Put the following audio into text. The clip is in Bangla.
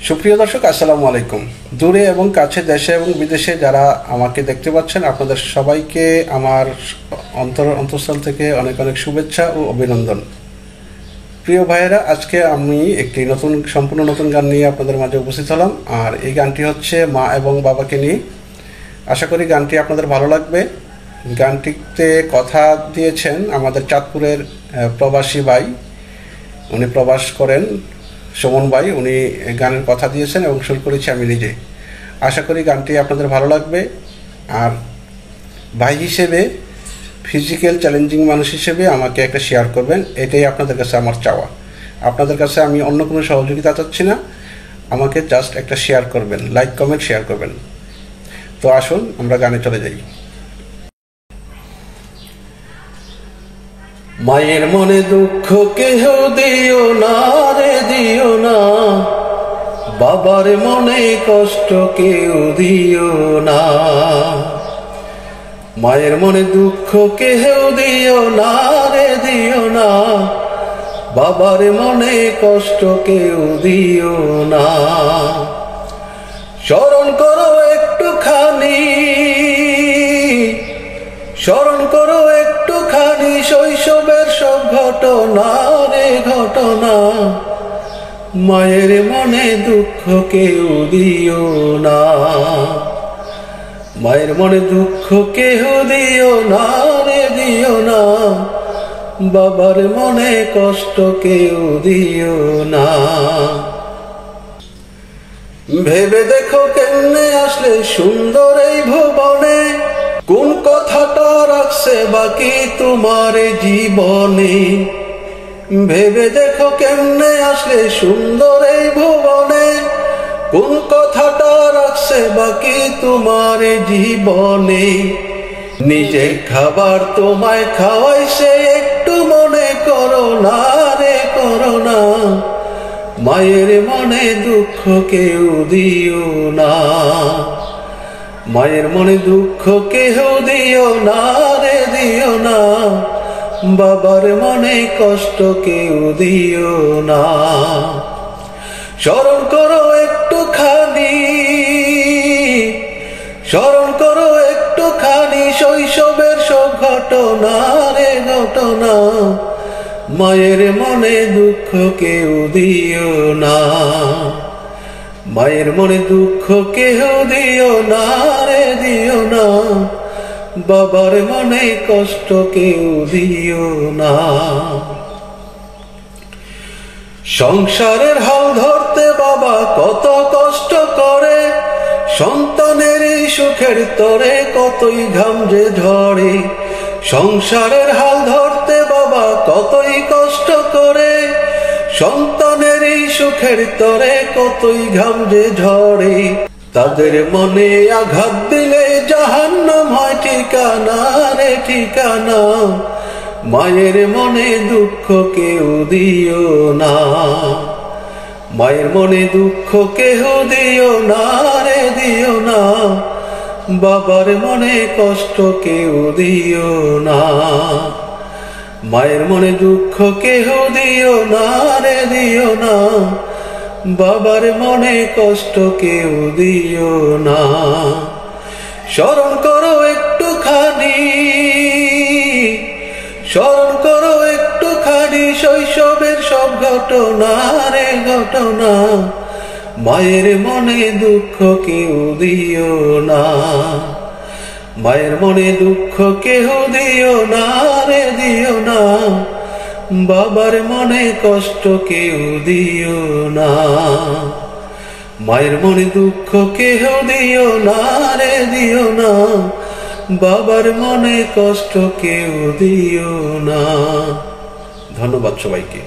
সুপ্রিয় দর্শক, আসসালামু আলাইকুম। দূরে এবং কাছে, দেশে এবং বিদেশে যারা আমাকে দেখতে পাচ্ছেন, আপনাদের সবাইকে আমার অন্তঃস্থল থেকে অনেক অনেক শুভেচ্ছা ও অভিনন্দন। প্রিয় ভাইয়েরা, আজকে আমি একটি সম্পূর্ণ নতুন গান নিয়ে আপনাদের মাঝে উপস্থিত হলাম। আর এই গানটি হচ্ছে মা এবং বাবাকে নিয়ে। আশা করি গানটি আপনাদের ভালো লাগবে। গানটিতে কথা দিয়েছেন আমাদের চাঁদপুরের প্রবাসী ভাই, উনি প্রবাস করেন, সুমন ভাই। উনি গানের কথা দিয়েছেন এবং সুর করেছি আমি নিজে। আশা করি গানটি আপনাদের ভালো লাগবে। আর ভাই হিসেবে, ফিজিক্যাল চ্যালেঞ্জিং মানুষ হিসেবে আমাকে একটা শেয়ার করবেন, এটাই আপনাদের কাছে আমার চাওয়া। আপনাদের কাছে আমি অন্য কোনো সহযোগিতা চাচ্ছি না, আমাকে জাস্ট একটা শেয়ার করবেন, লাইক কমেন্ট শেয়ার করবেন। তো আসুন আমরা গানে চলে যাই। মায়ের মনে দুঃখ কেহ দিও না রে, দিও না। বাবার মনে কষ্ট কেউ দিও না। মায়ের মনে দুঃখ কেহ দিও না রে, দিও না। বাবার মনে কষ্ট কেউ দিও না। স্মরণ করো একটুখানি, স্মরণ করো একটুখানি শৈশবের সব ঘটনা রে, ঘটনা। মায়ের মনে দুঃখ কেউ দিও না। মায়ের মনে দুঃখ কেউ দিও না রে, দিও না। বাবার মনে কষ্ট কেউ দিও না। ভেবে দেখো কেমনে আসলে সুন্দর এই ভুবনে, কোন কথাটা রাখছে বাকি তোমার জীবনে। ভেবে দেখো কেমনে আসলে সুন্দর এই ভুবনে, কোন কথাটা রাখছে বাকি তোমার জীবনে। নিজের খাবার তোমায় খাওয়াইছে, একটু মনে করো না রে, করো না। মায়ের মনে দুঃখ কেউ দিও না। মায়ের মনে দুঃখ কেহ দিও না রে, দিও না। বাবার মনে কষ্ট কেউ দিও না। স্মরণ করো একটুখানি, স্মরণ করো একটুখানি শৈশবের সব ঘটনা রে, ঘটনা। মায়ের মনে দুঃখ কেউ দিও না। মায়ের মনে দুঃখ কেহ দিও না রে, দিও না। বাবার মনে কষ্ট কেউ দিও না। সংসারের হাল ধরতে বাবা কত কষ্ট করে, সন্তানের এই সুখের তরে কতই ঘাম যে ঝরে। সংসারের হাল ধরতে বাবা কতই কষ্ট করে, সন্তানের এই সুখের তরে কতই ঘাম যে ঝরে। তাদের মনে আঘাত দিলে জাহান্নাম হয় ঠিকানা রে, ঠিকানা। মায়ের মনে দুঃখ কেউ দিও না। মায়ের মনে দুঃখ কেহ দিও না রে, দিও না। বাবার মনে কষ্ট কেউ দিও না। মায়ের মনে দুঃখ কেহ দিও না রে, দিও না। বাবার মনে কষ্ট কেউ দিও না। স্মরণ করো একটুখানি, স্মরণ করো একটুখানি শৈশবের সব ঘটনা রে, ঘটনা। মায়ের মনে দুঃখ কেউ দিও না। মায়ের মনে দুঃখ কেহ দিও না রে, দিও না। বাবার মনে কষ্ট কেউ দিও না। মায়ের মনে দুঃখ কেহ দিও না রে, দিও না। বাবার মনে কষ্ট কেউ দিও না। ধন্যবাদ সবাইকে।